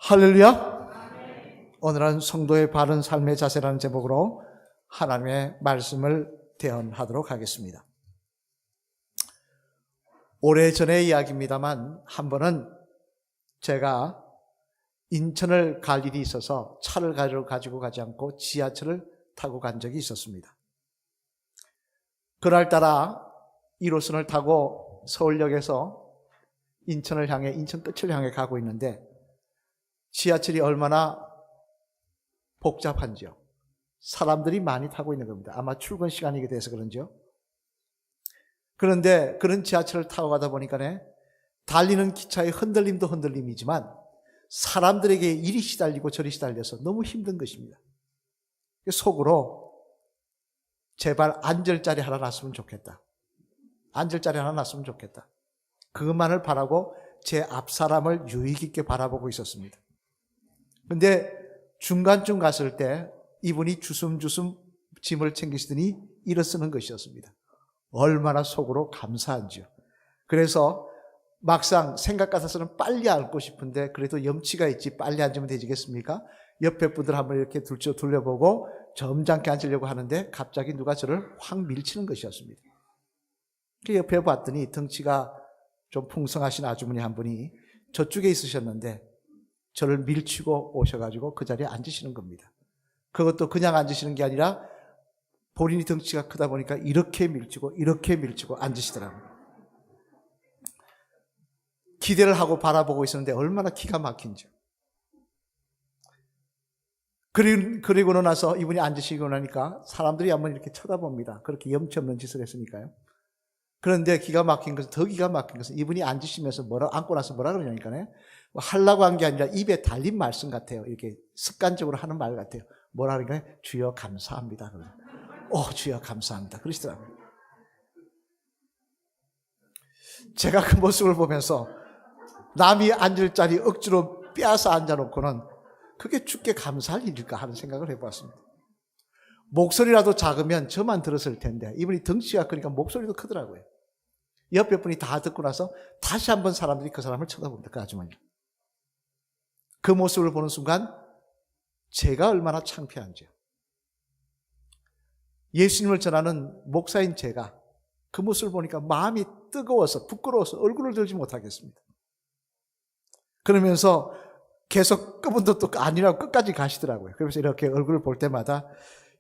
할렐루야. 오늘은 성도의 바른 삶의 자세라는 제목으로 하나님의 말씀을 대언하도록 하겠습니다. 오래전의 이야기입니다만 한 번은 제가 인천을 갈 일이 있어서 차를 가지고 가지 않고 지하철을 타고 간 적이 있었습니다. 그날따라 1호선을 타고 서울역에서 인천을 향해, 인천 끝을 향해 가고 있는데 지하철이 얼마나 복잡한지요. 사람들이 많이 타고 있는 겁니다. 아마 출근 시간이게 돼서 그런지요. 그런데 그런 지하철을 타고 가다 보니까 달리는 기차의 흔들림도 흔들림이지만 사람들에게 이리 시달리고 저리 시달려서 너무 힘든 것입니다. 속으로 제발 앉을 자리 하나 놨으면 좋겠다. 앉을 자리 하나 놨으면 좋겠다. 그것만을 바라고 제 앞 사람을 유의 깊게 바라보고 있었습니다. 근데 중간쯤 갔을 때 이분이 주섬주섬 짐을 챙기시더니 일어서는 것이었습니다. 얼마나 속으로 감사한지요. 그래서 막상 생각 같아서는 빨리 앉고 싶은데 그래도 염치가 있지 빨리 앉으면 되지겠습니까? 옆에 분들 한번 이렇게 둘러보고 점잖게 앉으려고 하는데 갑자기 누가 저를 확 밀치는 것이었습니다. 그 옆에 봤더니 덩치가 좀 풍성하신 아주머니 한 분이 저쪽에 있으셨는데 저를 밀치고 오셔가지고 그 자리에 앉으시는 겁니다. 그것도 그냥 앉으시는 게 아니라 본인이 덩치가 크다 보니까 이렇게 밀치고 앉으시더라고요. 기대를 하고 바라보고 있었는데 얼마나 기가 막힌지요. 그리고 나서 이분이 앉으시고 나니까 사람들이 한번 이렇게 쳐다봅니다. 그렇게 염치 없는 짓을 했으니까요. 그런데 더 기가 막힌 것은 이분이 앉으시면서 앉고 나서 뭐라 그러냐니까요. 하려고 한 게 아니라 입에 달린 말씀 같아요. 이렇게 습관적으로 하는 말 같아요. 뭐라 그러니까 주여 감사합니다. 주여 감사합니다. 그러시더라고요. 제가 그 모습을 보면서 남이 앉을 자리 억지로 빼앗아 앉아놓고는 그게 주께 감사할 일일까 하는 생각을 해보았습니다. 목소리라도 작으면 저만 들었을 텐데 이분이 덩치가 크니까 목소리도 크더라고요. 옆에 분이 다 듣고 나서 다시 한번 사람들이 그 사람을 쳐다봅니다. 그 아주머니. 그 모습을 보는 순간 제가 얼마나 창피한지요. 예수님을 전하는 목사인 제가 그 모습을 보니까 마음이 뜨거워서 부끄러워서 얼굴을 들지 못하겠습니다. 그러면서 계속 그분도 또 아니라고 끝까지 가시더라고요. 그래서 이렇게 얼굴을 볼 때마다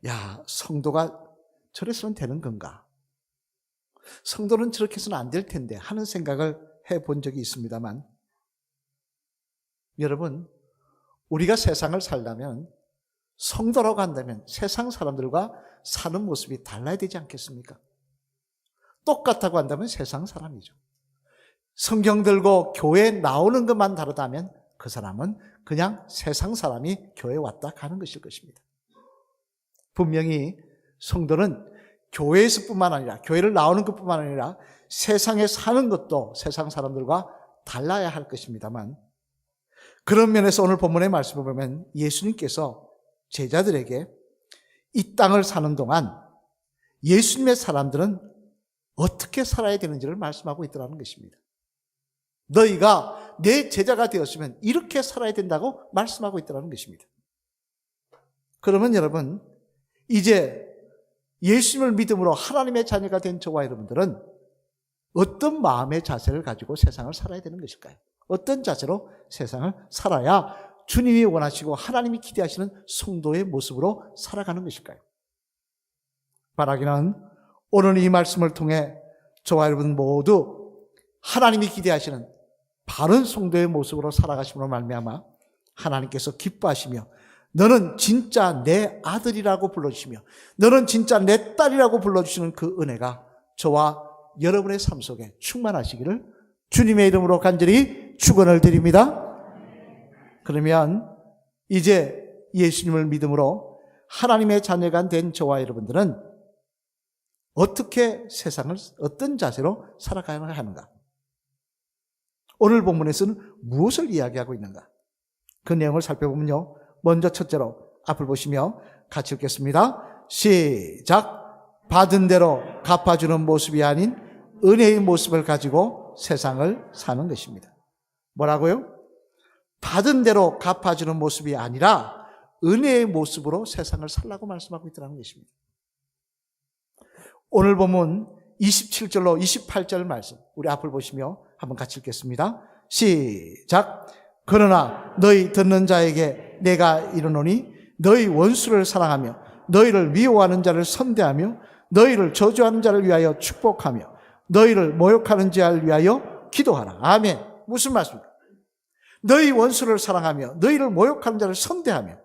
야, 성도가 저래서는 되는 건가? 성도는 저렇게 해서는 안 될 텐데 하는 생각을 해본 적이 있습니다만 여러분, 우리가 세상을 살려면 성도라고 한다면 세상 사람들과 사는 모습이 달라야 되지 않겠습니까? 똑같다고 한다면 세상 사람이죠. 성경 들고 교회에 나오는 것만 다르다면 그 사람은 그냥 세상 사람이 교회에 왔다 가는 것일 것입니다. 분명히 성도는 교회에서뿐만 아니라 교회를 나오는 것뿐만 아니라 세상에 사는 것도 세상 사람들과 달라야 할 것입니다만 그런 면에서 오늘 본문의 말씀을 보면 예수님께서 제자들에게 이 땅을 사는 동안 예수님의 사람들은 어떻게 살아야 되는지를 말씀하고 있더라는 것입니다. 너희가 내 제자가 되었으면 이렇게 살아야 된다고 말씀하고 있더라는 것입니다. 그러면 여러분 이제 예수님을 믿음으로 하나님의 자녀가 된 저와 여러분들은 어떤 마음의 자세를 가지고 세상을 살아야 되는 것일까요? 어떤 자세로 세상을 살아야 주님이 원하시고 하나님이 기대하시는 성도의 모습으로 살아가는 것일까요? 바라기는 오늘 이 말씀을 통해 저와 여러분 모두 하나님이 기대하시는 바른 성도의 모습으로 살아가심으로 말미암아 하나님께서 기뻐하시며 너는 진짜 내 아들이라고 불러주시며 너는 진짜 내 딸이라고 불러주시는 그 은혜가 저와 여러분의 삶 속에 충만하시기를 주님의 이름으로 간절히 축원을 드립니다. 그러면 이제 예수님을 믿음으로 하나님의 자녀가 된 저와 여러분들은 어떻게 세상을 어떤 자세로 살아가야 하는가? 오늘 본문에서는 무엇을 이야기하고 있는가? 그 내용을 살펴보면요. 먼저 첫째로 앞을 보시며 같이 읽겠습니다. 시작. 받은 대로 갚아주는 모습이 아닌 은혜의 모습을 가지고 세상을 사는 것입니다. 뭐라고요? 받은 대로 갚아주는 모습이 아니라 은혜의 모습으로 세상을 살라고 말씀하고 있다는 것입니다. 오늘 보면 27절로 28절 말씀, 우리 앞을 보시며 한번 같이 읽겠습니다. 시작. 그러나 너희 듣는 자에게 내가 이르노니 너희 원수를 사랑하며 너희를 미워하는 자를 선대하며 너희를 저주하는 자를 위하여 축복하며 너희를 모욕하는 자를 위하여 기도하라. 아멘. 무슨 말씀입니까? 너희 원수를 사랑하며 너희를 모욕하는 자를 선대하며,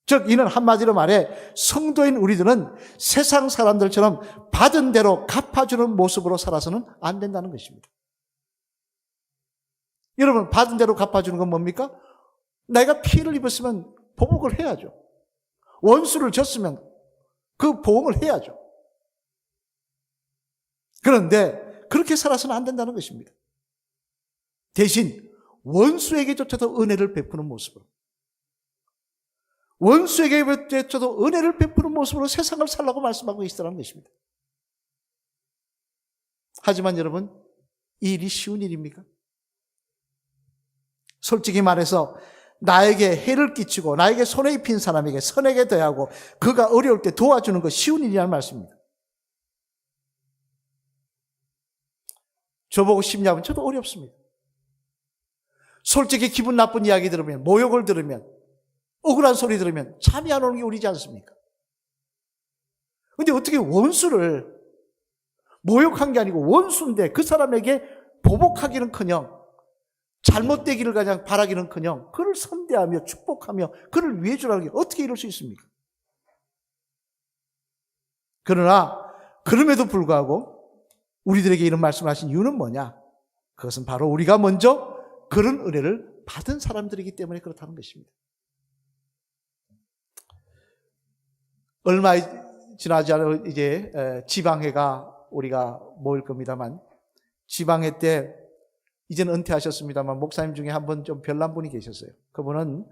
즉 이는 한마디로 말해 성도인 우리들은 세상 사람들처럼 받은 대로 갚아주는 모습으로 살아서는 안 된다는 것입니다. 여러분, 받은 대로 갚아주는 건 뭡니까? 내가 피해를 입었으면 보복을 해야죠. 원수를 졌으면 그 보응을 해야죠. 그런데 그렇게 살아서는 안 된다는 것입니다. 대신 원수에게조차도 은혜를 베푸는 모습으로, 원수에게조차도 은혜를 베푸는 모습으로 세상을 살라고 말씀하고 계시다는 것입니다. 하지만 여러분, 이 일이 쉬운 일입니까? 솔직히 말해서 나에게 해를 끼치고 나에게 손해 입힌 사람에게 선하게 대하고 그가 어려울 때 도와주는 거 쉬운 일이라는 말씀입니다. 저보고 쉽냐면 저도 어렵습니다. 솔직히 기분 나쁜 이야기 들으면, 모욕을 들으면, 억울한 소리 들으면 잠이 안 오는 게 우리지 않습니까? 그런데 어떻게 원수를, 모욕한 게 아니고 원수인데 그 사람에게 보복하기는커녕, 잘못되기를 그냥 바라기는커녕 그를 선대하며 축복하며 그를 위해 주라는 게 어떻게 이럴 수 있습니까? 그러나 그럼에도 불구하고 우리들에게 이런 말씀을 하신 이유는 뭐냐? 그것은 바로 우리가 먼저 그런 은혜를 받은 사람들이기 때문에 그렇다는 것입니다. 얼마 지나지 않아 이제 지방회가 우리가 모일 겁니다만, 지방회 때 이제는 은퇴하셨습니다만 목사님 중에 한 분 좀 별난 분이 계셨어요. 그분은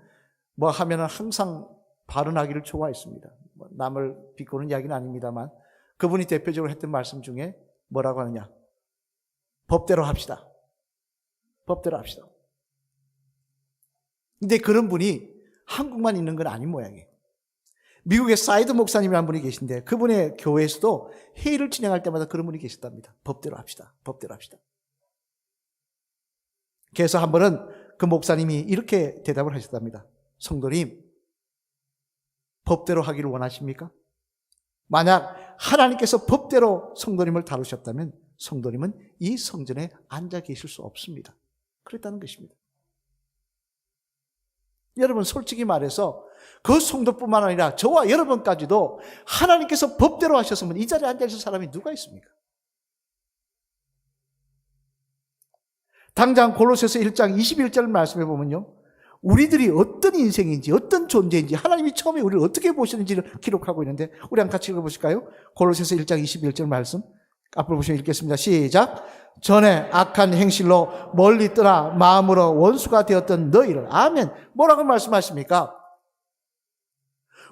뭐 하면은 항상 발언하기를 좋아했습니다. 남을 비꼬는 이야기는 아닙니다만 그분이 대표적으로 했던 말씀 중에 뭐라고 하느냐? 법대로 합시다. 법대로 합시다. 근데 그런 분이 한국만 있는 건 아닌 모양이에요. 미국에 사이드 목사님이라는 분이 계신데 그분의 교회에서도 회의를 진행할 때마다 그런 분이 계셨답니다. 법대로 합시다. 법대로 합시다. 그래서 한 번은 그 목사님이 이렇게 대답을 하셨답니다. 성도님, 법대로 하기를 원하십니까? 만약 하나님께서 법대로 성도님을 다루셨다면 성도님은 이 성전에 앉아 계실 수 없습니다. 그랬다는 것입니다. 여러분, 솔직히 말해서 그 성도뿐만 아니라 저와 여러분까지도 하나님께서 법대로 하셨으면 이 자리에 앉아 있을 사람이 누가 있습니까? 당장 골로새서 1장 21절 말씀해 보면요, 우리들이 어떤 인생인지 어떤 존재인지 하나님이 처음에 우리를 어떻게 보시는지를 기록하고 있는데 우리 한번 같이 읽어보실까요? 골로새서 1장 21절 말씀 앞으로 보시면 읽겠습니다. 시작. 전에 악한 행실로 멀리 떠나 마음으로 원수가 되었던 너희를. 아멘. 뭐라고 말씀하십니까?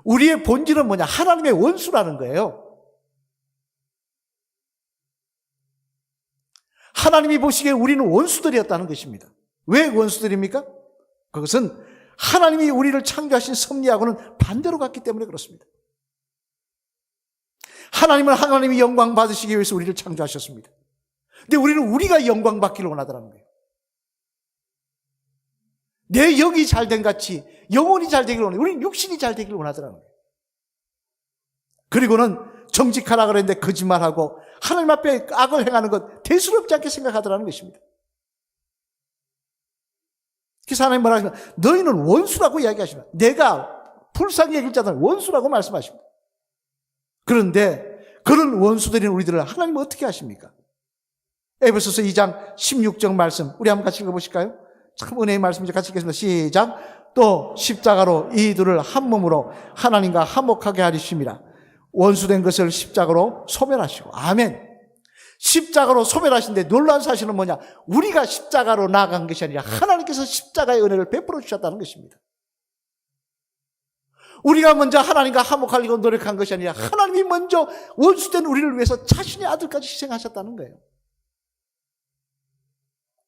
우리의 본질은 뭐냐? 하나님의 원수라는 거예요. 하나님이 보시기에 우리는 원수들이었다는 것입니다. 왜 원수들입니까? 그것은 하나님이 우리를 창조하신 섭리하고는 반대로 갔기 때문에 그렇습니다. 하나님은 하나님이 영광 받으시기 위해서 우리를 창조하셨습니다. 근데 우리는 우리가 영광 받기를 원하더라는 거예요. 내 영이 잘된 같이 영혼이 잘 되기를 원해요. 우리는 육신이 잘 되기를 원하더라는 거예요. 그리고는 정직하라 그랬는데 거짓말하고 하나님 앞에 악을 행하는 것 대수롭지 않게 생각하더라는 것입니다. 그래서 하나님 뭐라 하시면 너희는 원수라고 이야기하십니다. 내가 불쌍히 여길 자들은 원수라고 말씀하십니다. 그런데 그런 원수들인 우리들을 하나님은 어떻게 하십니까? 에베소서 2장 16절 말씀 우리 한번 같이 읽어보실까요? 참 은혜의 말씀이죠. 같이 읽겠습니다. 시작. 또 십자가로 이들을 한 몸으로 하나님과 화목하게 하리심이라. 원수된 것을 십자가로 소멸하시고. 아멘. 십자가로 소멸하신데 놀라운 사실은 뭐냐? 우리가 십자가로 나아간 것이 아니라 하나님께서 십자가의 은혜를 베풀어 주셨다는 것입니다. 우리가 먼저 하나님과 화목하려고 노력한 것이 아니라 하나님이 먼저 원수된 우리를 위해서 자신의 아들까지 희생하셨다는 거예요.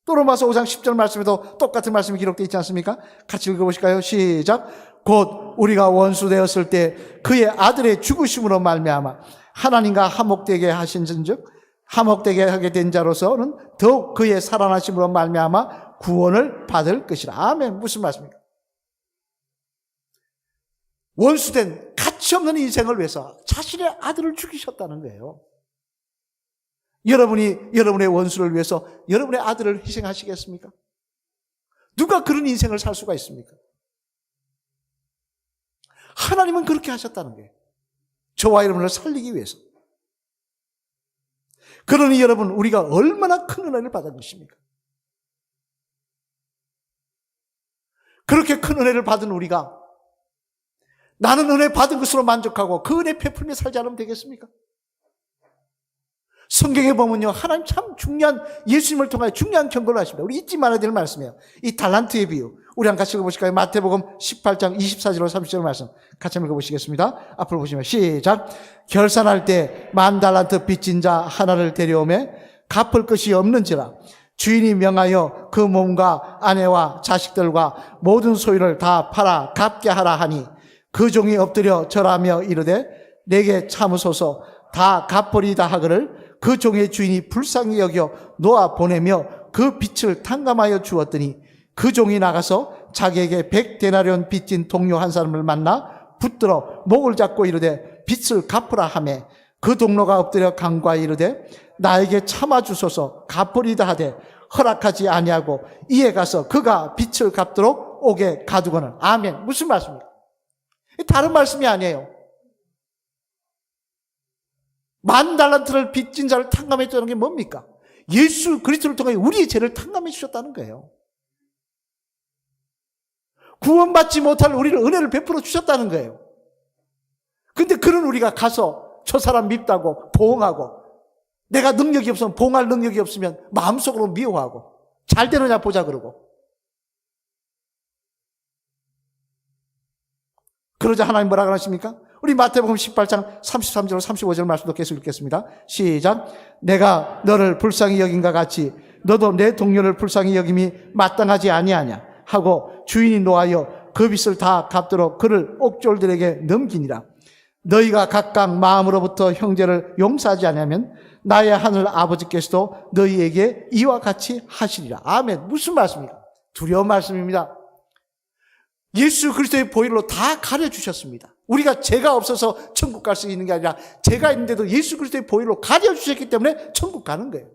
또 로마서 5장 10절 말씀에도 똑같은 말씀이 기록되어 있지 않습니까? 같이 읽어보실까요? 시작. 곧 우리가 원수 되었을 때 그의 아들의 죽으심으로 말미암아 하나님과 화목되게 하신즉 화목되게 하게 된 자로서는 더욱 그의 살아나심으로 말미암아 구원을 받을 것이라. 아멘. 무슨 말씀입니까? 원수된 가치없는 인생을 위해서 자신의 아들을 죽이셨다는 거예요. 여러분이 여러분의 원수를 위해서 여러분의 아들을 희생하시겠습니까? 누가 그런 인생을 살 수가 있습니까? 하나님은 그렇게 하셨다는 거예요. 저와 여러분을 살리기 위해서. 그러니 여러분, 우리가 얼마나 큰 은혜를 받은 것입니까? 그렇게 큰 은혜를 받은 우리가 나는 은혜 받은 것으로 만족하고 그 은혜 베풀며 살지 않으면 되겠습니까? 성경에 보면요, 하나님 참 중요한, 예수님을 통하여 중요한 경고를 하십니다. 우리 잊지 말아야 될 말씀이에요. 이 달란트의 비유, 우리 한번 같이 읽어보실까요? 마태복음 18장 24절로 30절 말씀 같이 읽어보시겠습니다. 앞으로 보시면 시작. 결산할 때 10,000달란트 빚진 자 하나를 데려오매 갚을 것이 없는지라 주인이 명하여 그 몸과 아내와 자식들과 모든 소유를 다 팔아 갚게 하라 하니 그 종이 엎드려 절하며 이르되 내게 참으소서 다 갚으리다 하거늘 그 종의 주인이 불쌍히 여겨 놓아 보내며 그 빚을 탕감하여 주었더니 그 종이 나가서 자기에게 100데나리온 빚진 동료 한 사람을 만나 붙들어 목을 잡고 이르되 빚을 갚으라 하매 그 동료가 엎드려 간과히 이르되 나에게 참아주소서 갚으리다 하되 허락하지 아니하고 이에 가서 그가 빚을 갚도록 오게 가두고는. 아멘. 무슨 말씀입니까? 다른 말씀이 아니에요. 10,000달란트를 빚진 자를 탕감해 주는 게 뭡니까? 예수 그리스도를 통해 우리의 죄를 탕감해 주셨다는 거예요. 구원받지 못할 우리를 은혜를 베풀어 주셨다는 거예요. 근데 그런 우리가 가서 저 사람 밉다고 보응하고 내가 능력이 없으면, 보응할 능력이 없으면 마음속으로 미워하고 잘 되느냐 보자 그러고, 그러자 하나님 뭐라 그러십니까? 우리 마태복음 18장 33절 35절 말씀도 계속 읽겠습니다. 시작. 내가 너를 불쌍히 여긴과 같이 너도 내 동료를 불쌍히 여김이 마땅하지 아니하냐 하고 주인이 노하여 그 빚을 다 갚도록 그를 옥졸들에게 넘기니라. 너희가 각각 마음으로부터 형제를 용서하지 않으면 나의 하늘 아버지께서도 너희에게 이와 같이 하시리라. 아멘. 무슨 말씀입니까? 두려운 말씀입니다. 예수 그리스도의 보혈로 다 가려주셨습니다. 우리가 죄가 없어서 천국 갈 수 있는 게 아니라 죄가 있는데도 예수 그리스도의 보혈로 가려주셨기 때문에 천국 가는 거예요.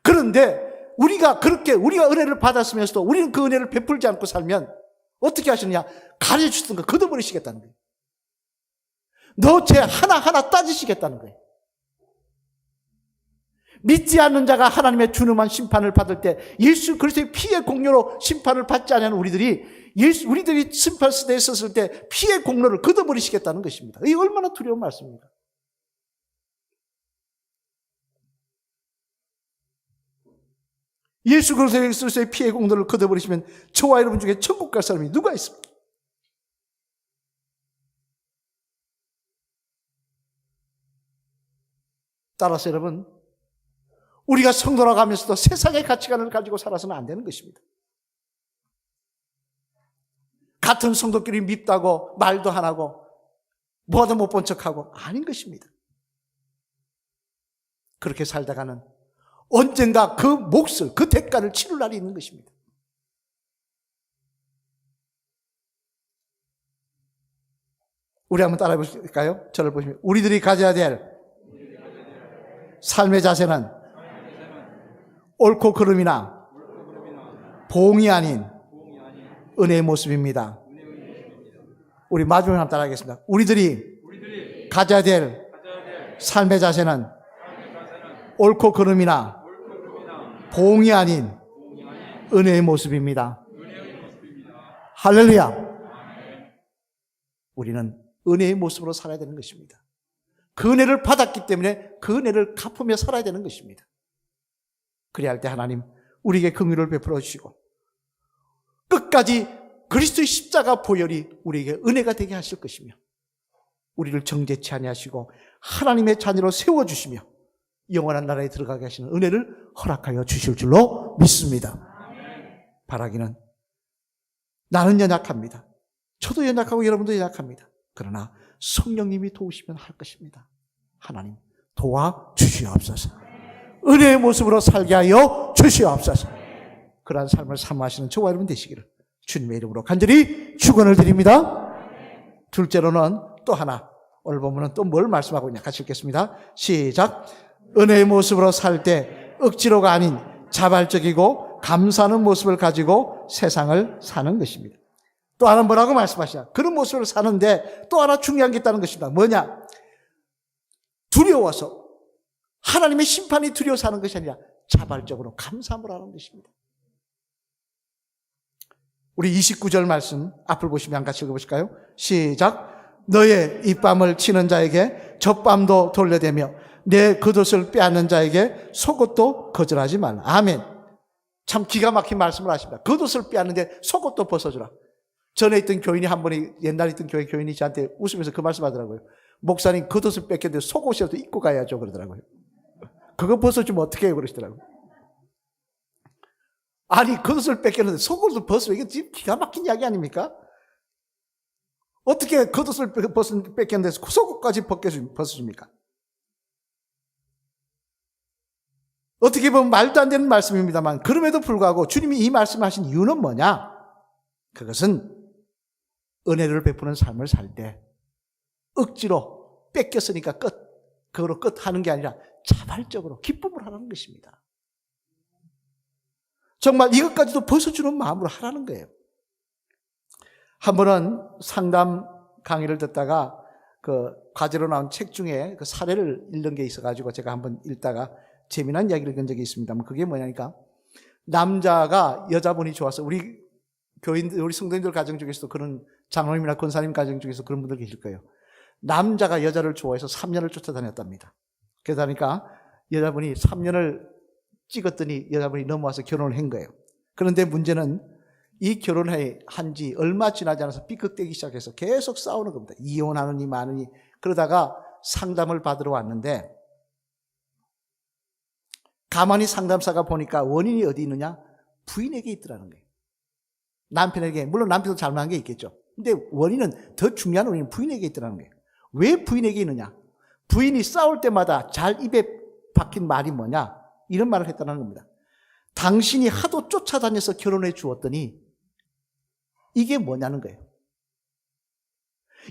그런데 우리가 은혜를 받았으면서도 우리는 그 은혜를 베풀지 않고 살면 어떻게 하시느냐? 가려주시던 거 걷어버리시겠다는 거예요. 너 죄 하나하나 따지시겠다는 거예요. 믿지 않는 자가 하나님의 준엄한 심판을 받을 때 예수 그리스도의 피의 공로로 심판을 받지 않는 우리들이 심판대에 있었을 때 피의 공로를 걷어버리시겠다는 것입니다. 이 얼마나 두려운 말씀입니까? 예수 그리스도의 피의 공로를 걷어버리시면 저와 여러분 중에 천국 갈 사람이 누가 있습니까? 따라서 여러분, 우리가 성도라고 하면서도 세상의 가치관을 가지고 살아서는 안 되는 것입니다. 같은 성도끼리 밉다고 말도 안 하고 뭐도 못 본 척하고 아닌 것입니다. 그렇게 살다가는 언젠가 그 몫을, 그 대가를 치를 날이 있는 것입니다. 우리 한번 따라해 볼까요? 저를 보시면 우리들이 가져야 될 삶의 자세는 옳고 그름이나 보응이 아닌 은혜의 모습입니다. 우리 마지막으로 한번 따라하겠습니다. 우리들이 가져야 될 삶의 자세는 옳고 그름이나 보응이 아닌 은혜의 모습입니다. 할렐루야. 우리는 은혜의 모습으로 살아야 되는 것입니다. 그 은혜를 받았기 때문에 그 은혜를 갚으며 살아야 되는 것입니다. 그래야 할 때 하나님 우리에게 긍휼을 베풀어 주시고 끝까지 그리스도의 십자가 보혈이 우리에게 은혜가 되게 하실 것이며 우리를 정죄치 아니하시고 하나님의 자녀로 세워주시며 영원한 나라에 들어가게 하시는 은혜를 허락하여 주실 줄로 믿습니다. 바라기는 나는 연약합니다. 저도 연약하고 여러분도 연약합니다. 그러나 성령님이 도우시면 할 것입니다. 하나님 도와주시옵소서. 은혜의 모습으로 살게 하여 주시옵소서. 그러한 삶을 사모하시는 저와 여러분 되시기를 주님의 이름으로 간절히 축원을 드립니다. 둘째로는 또 하나, 오늘 보면은 또 뭘 말씀하고 있냐 같이 읽겠습니다. 시작. 은혜의 모습으로 살 때 억지로가 아닌 자발적이고 감사하는 모습을 가지고 세상을 사는 것입니다. 또 하나 뭐라고 말씀하시냐? 그런 모습을 사는데 또 하나 중요한 게 있다는 것입니다. 뭐냐? 두려워서 하나님의 심판이 두려워 사는 것이 아니라 자발적으로 감사함을 하는 것입니다. 우리 29절 말씀 앞을 보시면 같이 읽어보실까요? 시작. 너의 입밤을 치는 자에게 젖밤도 돌려대며 내 겉옷을 빼앗는 자에게 속옷도 거절하지 말라. 아멘. 참 기가 막힌 말씀을 하십니다. 겉옷을 빼앗는데 속옷도 벗어주라. 전에 있던 교인이 한 번이, 옛날에 있던 교회 교인이 저한테 웃으면서 그 말씀 하더라고요. 목사님 겉옷을 뺏겼는데 속옷이라도 입고 가야죠 그러더라고요. 그거 벗어주면 어떻게 해요 그러시더라고요. 아니 겉옷을 뺏겼는데 속옷을 벗으면 이게 지금 기가 막힌 이야기 아닙니까? 어떻게 겉옷을 뺏겼는데 속옷까지 벗어줍니까? 어떻게 보면 말도 안 되는 말씀입니다만 그럼에도 불구하고 주님이 이 말씀을 하신 이유는 뭐냐? 그것은 은혜를 베푸는 삶을 살 때 억지로 뺏겼으니까 그거로 끝 하는 게 아니라 자발적으로 기쁨을 하라는 것입니다. 정말 이것까지도 벗어주는 마음으로 하라는 거예요. 한 번은 상담 강의를 듣다가 그 과제로 나온 책 중에 그 사례를 읽는 게 있어가지고 제가 한번 읽다가 재미난 이야기를 읽은 적이 있습니다만 그게 뭐냐니까 남자가 여자분이 좋아서 우리 교인들, 우리 성도님들 가정 중에서도 그런 장로님이나 권사님 가정 중에서 그런 분들 계실 거예요. 남자가 여자를 좋아해서 3년을 쫓아다녔답니다. 그러다니까 여자분이 3년을 찍었더니 여자분이 넘어와서 결혼을 한 거예요. 그런데 문제는 이 결혼한 지 얼마 지나지 않아서 삐걱대기 시작해서 계속 싸우는 겁니다. 이혼하느니 마느니. 그러다가 상담을 받으러 왔는데 가만히 상담사가 보니까 원인이 어디 있느냐? 부인에게 있더라는 거예요. 남편에게, 물론 남편도 잘못한 게 있겠죠. 근데 원인은, 더 중요한 원인은 부인에게 있더라는 거예요. 왜 부인에게 있느냐? 부인이 싸울 때마다 잘 입에 박힌 말이 뭐냐? 이런 말을 했다는 겁니다. 당신이 하도 쫓아다녀서 결혼해 주었더니 이게 뭐냐는 거예요.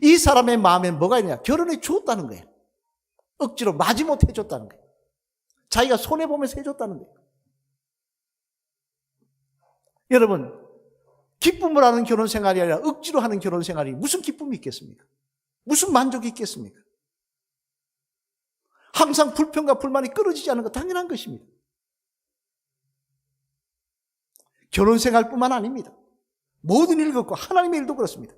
이 사람의 마음에 뭐가 있느냐? 결혼해 주었다는 거예요. 억지로 마지못해 줬다는 거예요. 자기가 손해보면서 해줬다는 거예요. 여러분, 기쁨을 하는 결혼 생활이 아니라 억지로 하는 결혼 생활이 무슨 기쁨이 있겠습니까? 무슨 만족이 있겠습니까? 항상 불평과 불만이 끊어지지 않는 거 당연한 것입니다. 결혼 생활뿐만 아닙니다. 모든 일 그렇고 하나님의 일도 그렇습니다.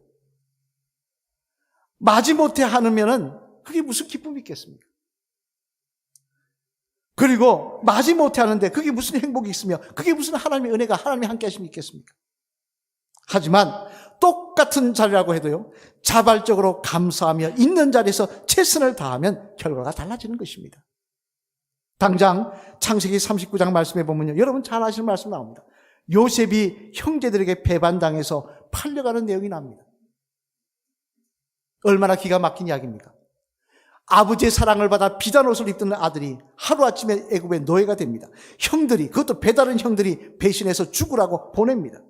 마지못해 하면은 그게 무슨 기쁨이 있겠습니까? 그리고 마지못해 하는데 그게 무슨 행복이 있으며 그게 무슨 하나님의 은혜가 하나님이 함께 하심이 있겠습니까? 하지만 똑같은 자리라고 해도요, 자발적으로 감사하며 있는 자리에서 최선을 다하면 결과가 달라지는 것입니다. 당장 창세기 39장 말씀에 보면요, 여러분 잘 아시는 말씀 나옵니다. 요셉이 형제들에게 배반당해서 팔려가는 내용이 나옵니다. 얼마나 기가 막힌 이야기입니까? 아버지의 사랑을 받아 비단 옷을 입던 아들이 하루아침에 애굽의 노예가 됩니다. 형들이, 그것도 배다른 형들이 배신해서 죽으라고 보냅니다.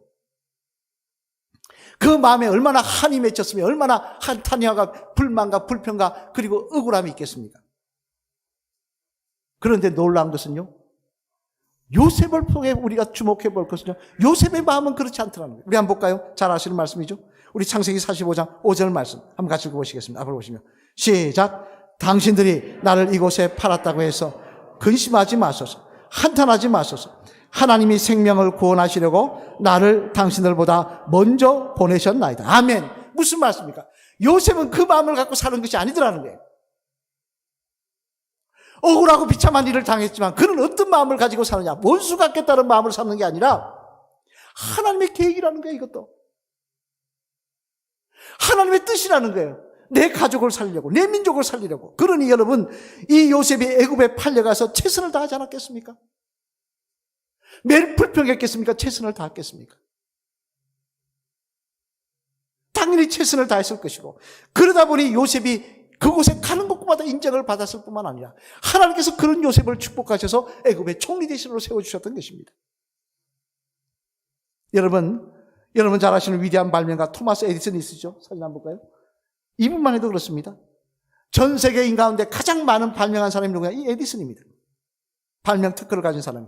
그 마음에 얼마나 한이 맺혔으며 얼마나 한탄과 불만과 불평과 그리고 억울함이 있겠습니까? 그런데 놀라운 것은요, 요셉을 통해 우리가 주목해 볼 것은요, 요셉의 마음은 그렇지 않더라는 거예요. 우리 한번 볼까요? 잘 아시는 말씀이죠? 우리 창세기 45장 5절 말씀 한번 같이 읽어보시겠습니다. 앞으로 보시면 시작. 당신들이 나를 이곳에 팔았다고 해서 근심하지 마소서, 한탄하지 마소서. 하나님이 생명을 구원하시려고 나를 당신들보다 먼저 보내셨나이다. 아멘. 무슨 말씀입니까? 요셉은 그 마음을 갖고 사는 것이 아니더라는 거예요. 억울하고 비참한 일을 당했지만 그는 어떤 마음을 가지고 사느냐? 원수 같겠다는 마음을 삼는 게 아니라 하나님의 계획이라는 거예요. 이것도 하나님의 뜻이라는 거예요. 내 가족을 살리려고, 내 민족을 살리려고. 그러니 여러분, 이 요셉이 애굽에 팔려가서 최선을 다하지 않았겠습니까? 매일 불평했겠습니까? 최선을 다했겠습니까? 당연히 최선을 다했을 것이고, 그러다 보니 요셉이 그곳에 가는 곳마다 인정을 받았을 뿐만 아니라 하나님께서 그런 요셉을 축복하셔서 애굽의 총리 대신으로 세워주셨던 것입니다. 여러분 잘 아시는 위대한 발명가 토마스 에디슨이 있으시죠? 사진 한번 볼까요? 이분만 해도 그렇습니다. 전 세계인 가운데 가장 많은 발명한 사람이 누구냐? 이 에디슨입니다. 발명 특허를 가진 사람이.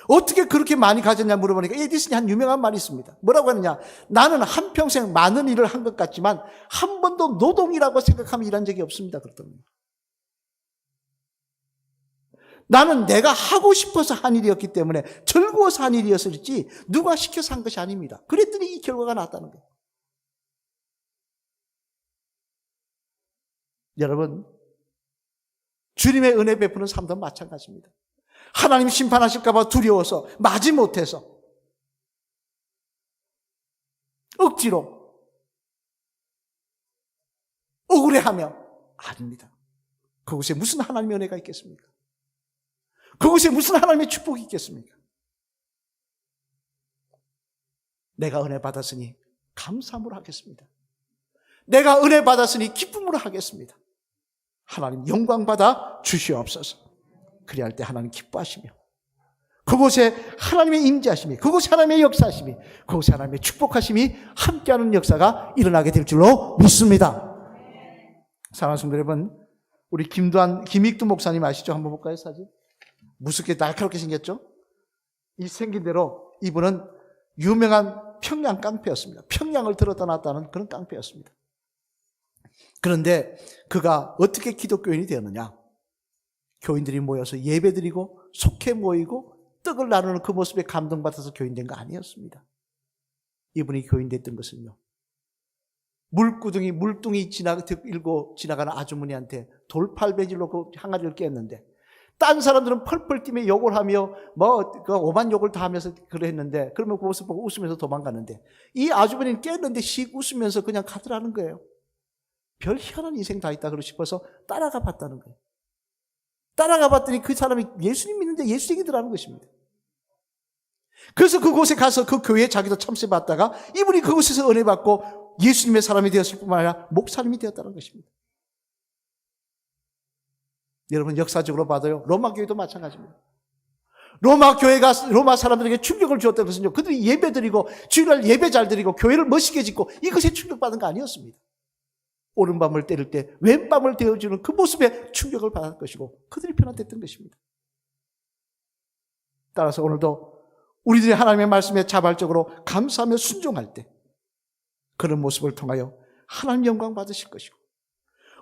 어떻게 그렇게 많이 가졌냐 물어보니까 에디슨이 한 유명한 말이 있습니다. 뭐라고 하느냐? 나는 한평생 많은 일을 한 것 같지만 한 번도 노동이라고 생각하며 일한 적이 없습니다. 그렇더군요. 나는 내가 하고 싶어서 한 일이었기 때문에 즐거워서 한 일이었을지 누가 시켜서 한 것이 아닙니다. 그랬더니 이 결과가 나왔다는 거예요. 여러분, 주님의 은혜 베푸는 삶도 마찬가지입니다. 하나님 심판하실까 봐 두려워서 마지 못해서 억지로 억울해하며 아닙니다. 그곳에 무슨 하나님의 은혜가 있겠습니까? 그곳에 무슨 하나님의 축복이 있겠습니까? 내가 은혜 받았으니 감사함으로 하겠습니다. 내가 은혜 받았으니 기쁨으로 하겠습니다. 하나님 영광 받아 주시옵소서. 그리할 때 하나님 기뻐하시며 그곳에 하나님의 임재하심이, 그곳에 하나님의 역사하심이, 그곳에 하나님의 축복하심이 함께하는 역사가 일어나게 될 줄로 믿습니다. 사랑하는 성도 여러분, 우리 김익두 목사님 아시죠? 한번 볼까요? 사진. 무섭게 날카롭게 생겼죠? 이 생긴 대로 이분은 유명한 평양 깡패였습니다. 평양을 들었다 놨다는 그런 깡패였습니다. 그런데 그가 어떻게 기독교인이 되었느냐? 교인들이 모여서 예배드리고 속해 모이고 떡을 나누는 그 모습에 감동받아서 교인된 거 아니었습니다. 이분이 교인됐던 것은요, 물뚱이 일고 지나가는 아주머니한테 돌팔배질로 그 항아리를 깼는데 딴 사람들은 펄펄 뛰며 욕을 하며 그 오만 욕을 다 하면서 그랬는데, 그러면 그 모습 보고 웃으면서 도망갔는데 이 아주머니는 깼는데 씩 웃으면서 그냥 가더라는 거예요. 별 희한한 인생 다 있다 그러고 싶어서 따라가 봤다는 거예요. 따라가 봤더니 그 사람이 예수님 믿는데 예수 얘기더라는 것입니다. 그래서 그곳에 가서 그 교회에 자기도 참여받다가 이분이 그곳에서 은혜 받고 예수님의 사람이 되었을 뿐만 아니라 목사님이 되었다는 것입니다. 여러분, 역사적으로 봐도요, 로마 교회도 마찬가지입니다. 로마 교회가 로마 사람들에게 충격을 주었던 것은요, 그들이 예배드리고 주일날 예배 잘 드리고 교회를 멋있게 짓고 이것에 충격받은 거 아니었습니다. 오른밤을 때릴 때 왼밤을 데워주는 그 모습에 충격을 받았을 것이고 그들이 변화됐던 것입니다. 따라서 오늘도 우리들이 하나님의 말씀에 자발적으로 감사하며 순종할 때 그런 모습을 통하여 하나님 영광 받으실 것이고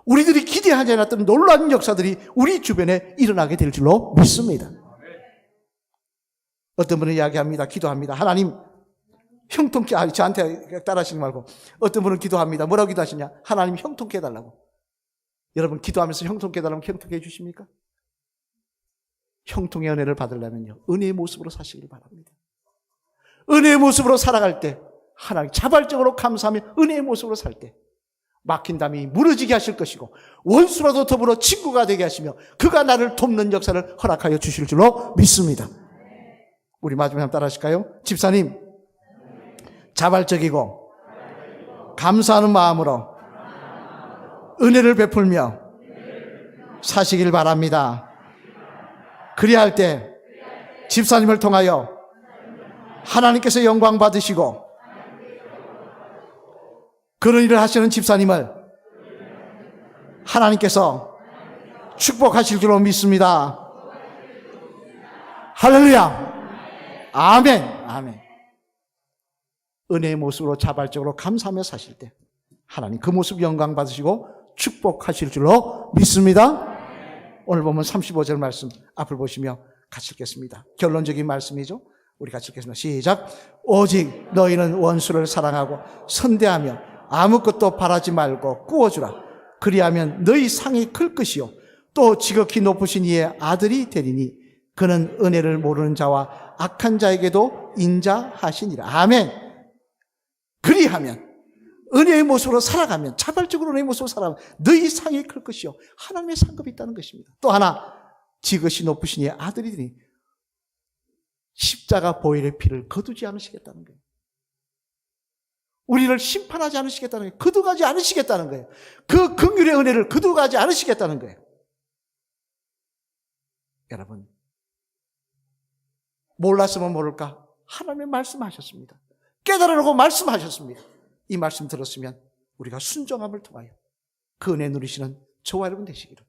우리들이 기대하지 않았던 놀라운 역사들이 우리 주변에 일어나게 될 줄로 믿습니다. 어떤 분은 이야기합니다. 기도합니다. 하나님 형통케, 저한테 따라하시지 말고, 어떤 분은 기도합니다. 뭐라고 기도하시냐? 하나님 형통케 해달라고. 여러분, 기도하면서 형통케 해달라면 형통케 해주십니까? 형통의 은혜를 받으려면요, 은혜의 모습으로 사시길 바랍니다. 은혜의 모습으로 살아갈 때, 하나님 자발적으로 감사하며 은혜의 모습으로 살 때, 막힌 담이 무너지게 하실 것이고, 원수라도 더불어 친구가 되게 하시며, 그가 나를 돕는 역사를 허락하여 주실 줄로 믿습니다. 우리 마지막에 한번 따라 하실까요? 집사님, 자발적이고 감사하는 마음으로 은혜를 베풀며 사시길 바랍니다. 그리할 때 집사님을 통하여 하나님께서 영광 받으시고 그런 일을 하시는 집사님을 하나님께서 축복하실 줄로 믿습니다. 할렐루야. 아멘. 아멘. 은혜의 모습으로 자발적으로 감사하며 사실 때 하나님 그 모습 영광 받으시고 축복하실 줄로 믿습니다. 오늘 보면 35절 말씀 앞을 보시며 같이 읽겠습니다. 결론적인 말씀이죠. 우리 같이 읽겠습니다. 시작. 오직 너희는 원수를 사랑하고 선대하며 아무것도 바라지 말고 꾸어주라. 그리하면 너희 상이 클 것이요 또 지극히 높으신 이의 아들이 되리니 그는 은혜를 모르는 자와 악한 자에게도 인자하시니라. 아멘. 그리하면 은혜의 모습으로 살아가면, 자발적으로 은혜의 모습으로 살아가면 너희 상이 클 것이요 하나님의 상급이 있다는 것입니다. 또 하나, 지극히 높으신 이의 아들이니 십자가 보혈의 피를 거두지 않으시겠다는 거예요. 우리를 심판하지 않으시겠다는 거예요. 거두가지 않으시겠다는 거예요. 그 긍휼의 은혜를 거두가지 않으시겠다는 거예요. 여러분, 몰랐으면 모를까? 하나님의 말씀하셨습니다. 깨달으라고 말씀하셨습니다. 이 말씀 들었으면 우리가 순종함을 통하여 그 은혜 누리시는 저와 여러분 되시기를,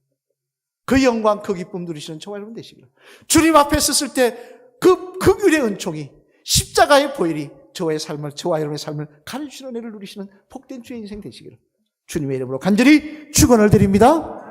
그 영광, 그 기쁨 누리시는 저와 여러분 되시기를, 주님 앞에 섰을 때 그 긍휼의 은총이, 십자가의 보혈이 저와 여러분의 삶을 가르치는 은혜를 누리시는 복된 주의 인생 되시기를 주님의 이름으로 간절히 축원을 드립니다.